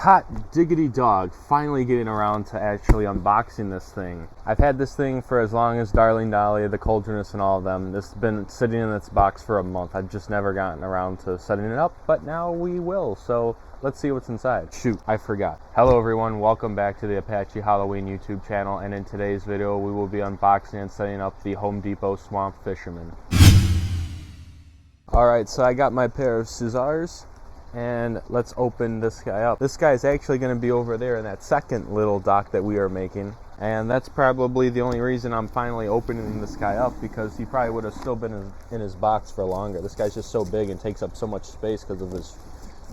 Hot diggity dog, finally getting around to actually unboxing this thing. I've had this thing for as long as Darling Dolly, the Colderness, and all of them. This has been sitting in its box for a month. I've just never gotten around to setting it up, but now we will. So let's see what's inside. Shoot, I forgot. Hello everyone, welcome back to the Apache Halloween YouTube channel, and in today's video we will be unboxing and setting up the Home Depot Swamp Fisherman. Alright, so I got my pair of scissors. And let's open this guy up. This guy is actually going to be over there in that second little dock that we are making. And that's probably the only reason I'm finally opening this guy up, because he probably would have still been in his box for longer. This guy's just so big and takes up so much space because of this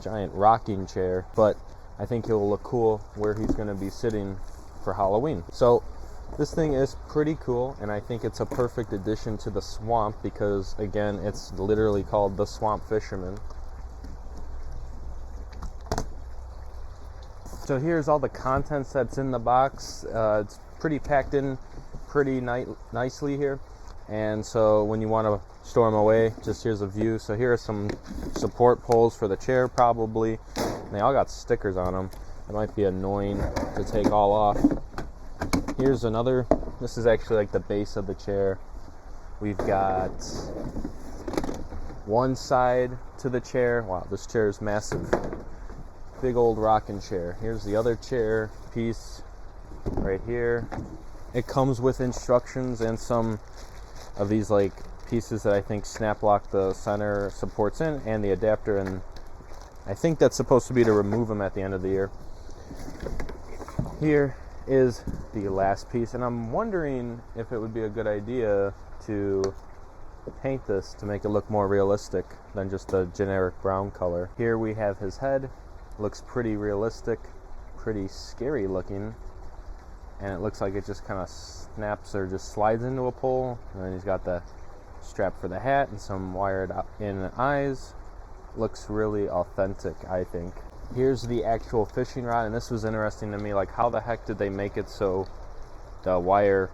giant rocking chair. But I think he'll look cool where he's going to be sitting for Halloween. So this thing is pretty cool, and I think it's a perfect addition to the swamp because, again, it's literally called the Swamp Fisherman. So here's all the contents that's in the box. It's pretty packed in pretty nicely here. And so when you want to store them away, just here's a view. So here are some support poles for the chair probably. And they all got stickers on them. It might be annoying to take all off. Here's another. This is actually like the base of the chair. We've got one side to the chair. Wow, this chair is massive. Big old rocking chair. Here's the other chair piece right here. It comes with instructions and some of these like pieces that I think snap lock the center supports in, and the adapter, and I think that's supposed to be to remove them at the end of the year. Here is the last piece, and I'm wondering if it would be a good idea to paint this to make it look more realistic than just a generic brown color. Here we have his head. Looks pretty realistic, pretty scary looking, and it looks like it just kind of snaps or just slides into a pole. And then he's got the strap for the hat and some wired in eyes. Looks really authentic, I think. Here's the actual fishing rod, and this was interesting to me, like how the heck did they make it so the wire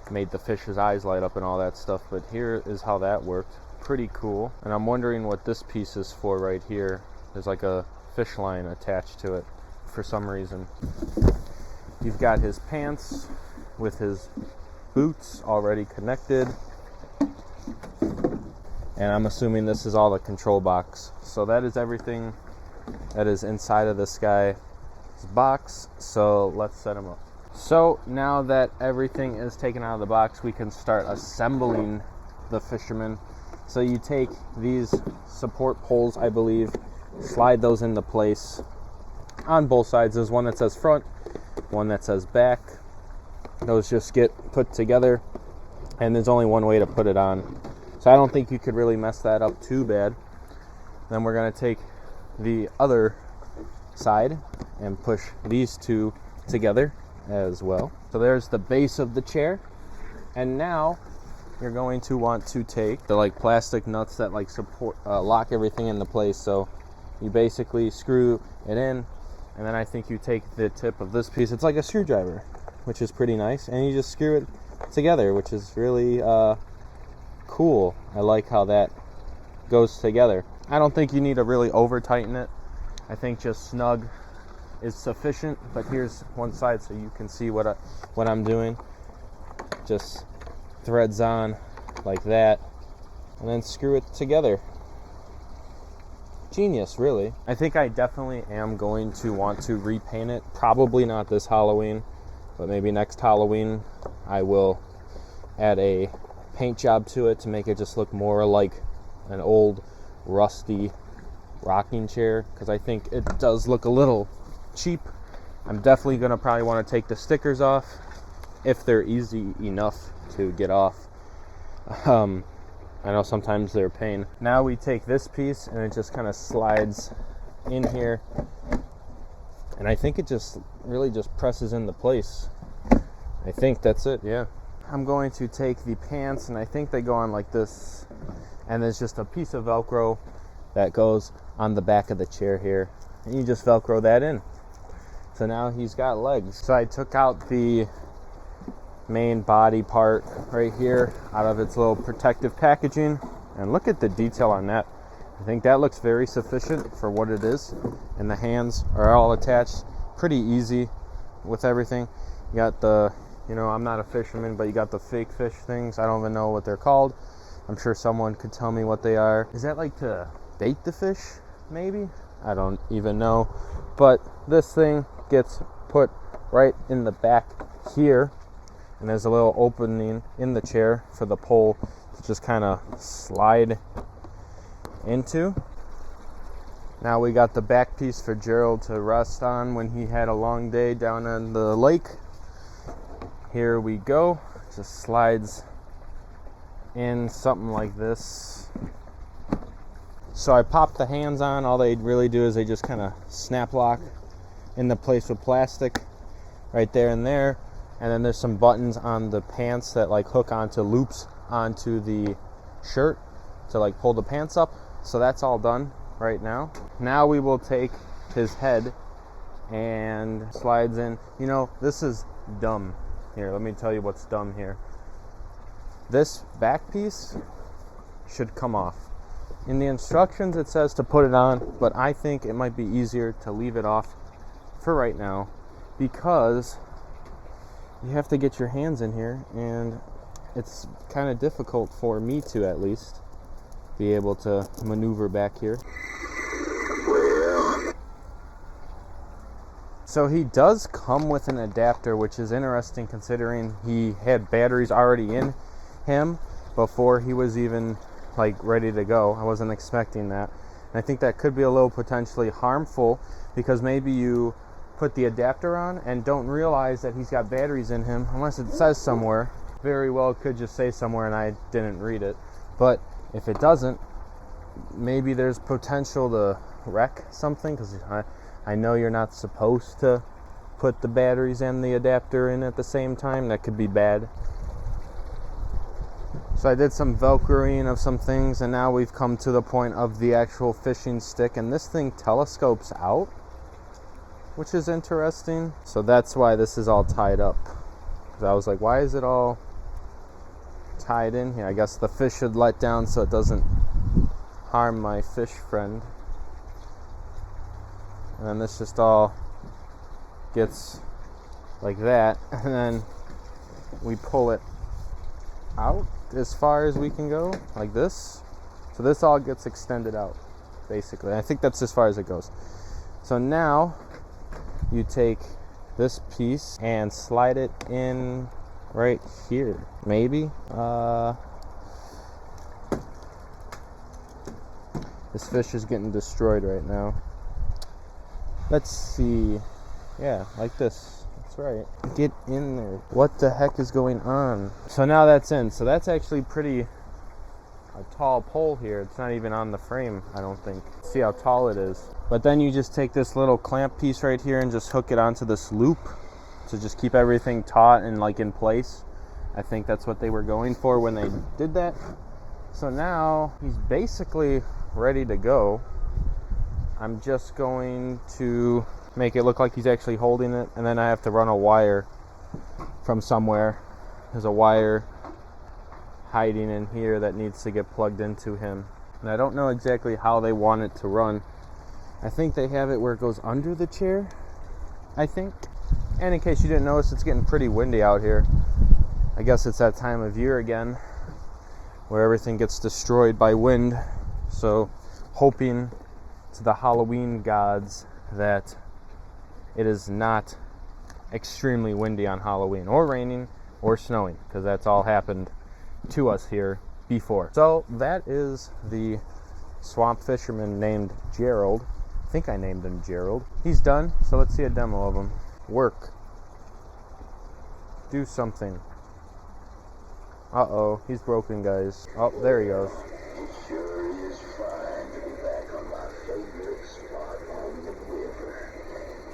made the fish's eyes light up and all that stuff, but here is how that worked. Pretty cool. And I'm wondering what this piece is for right here. There's like a fish line attached to it for some reason. You've got his pants with his boots already connected, and I'm assuming this is all the control box. So that is everything that is inside of this guy's box. So let's set him up. So now that everything is taken out of the box, we can start assembling the Fisherman. So you take these support poles, I believe, slide those into place on both sides. There's one that says front, one that says back. Those just get put together, and there's only one way to put it on. So I don't think you could really mess that up too bad. Then we're going to take the other side and push these two together as well. So there's the base of the chair, and now you're going to want to take the like plastic nuts that like support lock everything into place. So you basically screw it in, and then I think you take the tip of this piece. It's like a screwdriver, which is pretty nice, and you just screw it together, which is really cool. I like how that goes together. I don't think you need to really over tighten it. I think just snug is sufficient, but here's one side so you can see what I'm doing. Just threads on like that, and then screw it together. Genius, really. I think I definitely am going to want to repaint it. Probably not this Halloween, but maybe next Halloween I will add a paint job to it to make it just look more like an old rusty rocking chair, because I think it does look a little cheap. I'm definitely going to probably want to take the stickers off if they're easy enough to get off. I know sometimes they're a pain. Now we take this piece and it just kind of slides in here, and I think it just really just presses into place. I think that's it, yeah. I'm going to take the pants, and I think they go on like this, and there's just a piece of Velcro that goes on the back of the chair here, and you just Velcro that in. So now he's got legs. So I took out the main body part right here out of its little protective packaging, and look at the detail on that I think that looks very sufficient for what it is. And the hands are all attached. Pretty easy with everything. You got the, I'm not a fisherman, but you got the fake fish things. I don't even know what they're called. I'm sure someone could tell me what they are. Is that like to bait the fish, maybe? I don't even know. But this thing gets put right in the back here. And there's a little opening in the chair for the pole to just kind of slide into. Now we got the back piece for Gerald to rest on when he had a long day down on the lake. Here we go. Just slides in something like this. So I popped the hands on. All they really do is they just kind of snap lock into place with plastic right there and there. And then there's some buttons on the pants that like hook onto loops onto the shirt to like pull the pants up. So that's all done right now. Now we will take his head and slides in. This is dumb. Here, let me tell you what's dumb here. This back piece should come off. In the instructions it says to put it on, but I think it might be easier to leave it off for right now because you have to get your hands in here and it's kind of difficult for me to at least be able to maneuver back here. So he does come with an adapter, which is interesting considering he had batteries already in him before he was even like ready to go. I wasn't expecting that. And I think that could be a little potentially harmful because maybe you put the adapter on and don't realize that he's got batteries in him unless it says somewhere. Very well could just say somewhere and I didn't read it. But if it doesn't, maybe there's potential to wreck something because I know you're not supposed to put the batteries and the adapter in at the same time. That could be bad. So I did some Velcroing of some things and now we've come to the point of the actual fishing stick and this thing telescopes out, which is interesting. So that's why this is all tied up. I was like, why is it all tied in here? I guess the fish should let down so it doesn't harm my fish friend. And then this just all gets like that, and then we pull it out as far as we can go, like this. So this all gets extended out, basically. I think that's as far as it goes. So now you take this piece and slide it in right here, maybe. This fish is getting destroyed right now. Let's see. Yeah, like this. That's right. Get in there. What the heck is going on? So now that's in. So that's actually pretty a tall pole here. It's not even on the frame, I don't think. See how tall it is. But then you just take this little clamp piece right here and just hook it onto this loop to just keep everything taut and like in place. I think that's what they were going for when they did that. So now he's basically ready to go. I'm just going to make it look like he's actually holding it, and then I have to run a wire from somewhere. There's a wire hiding in here that needs to get plugged into him, and I don't know exactly how they want it to run. I think they have it where it goes under the chair, I think. And in case you didn't notice, it's getting pretty windy out here. I guess it's that time of year again where everything gets destroyed by wind. So hoping to the Halloween gods that it is not extremely windy on Halloween, or raining, or snowing, because that's all happened to us here before. So that is the swamp fisherman named Gerald. I think I named him Gerald. He's done, so let's see a demo of him. Work. Do something. Uh-oh, he's broken, guys. Oh, there he goes. It sure is fine to be back on my favorite spot on the river.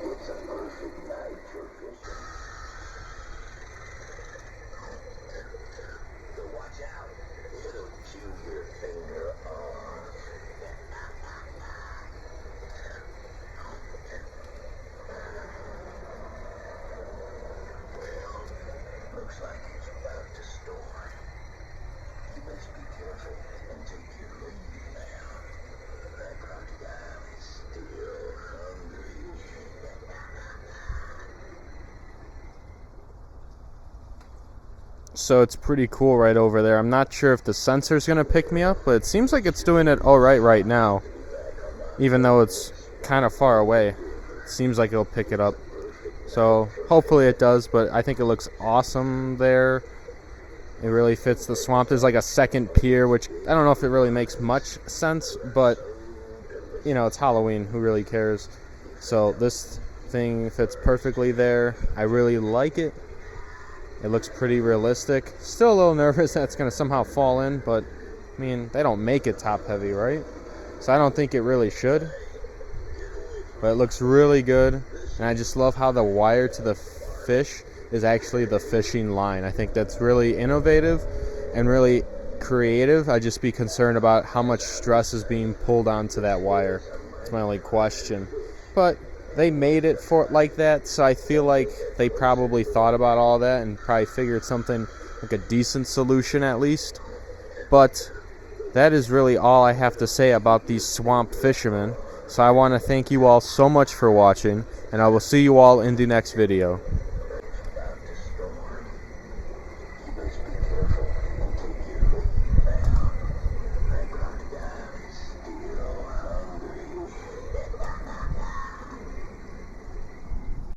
It's a perfect night for fishing. So watch out. It'll chew your finger off. Well, looks like it's about to storm. You best be careful and take your So it's pretty cool right over there. I'm not sure if the sensor's going to pick me up, but it seems like it's doing it all right now. Even though it's kind of far away, it seems like it'll pick it up. So hopefully it does, but I think it looks awesome there. It really fits the swamp. There's like a second pier, which I don't know if it really makes much sense, but you know, it's Halloween. Who really cares? So this thing fits perfectly there. I really like it. It looks pretty realistic. Still a little nervous that it's going to somehow fall in, but I mean, they don't make it top heavy, right? So I don't think it really should. But it looks really good. And I just love how the wire to the fish is actually the fishing line. I think that's really innovative and really creative. I'd just be concerned about how much stress is being pulled onto that wire. That's my only question. But they made it for like that, so I feel like they probably thought about all that and probably figured something like a decent solution at least. But that is really all I have to say about these swamp fishermen. So I want to thank you all so much for watching, and I will see you all in the next video.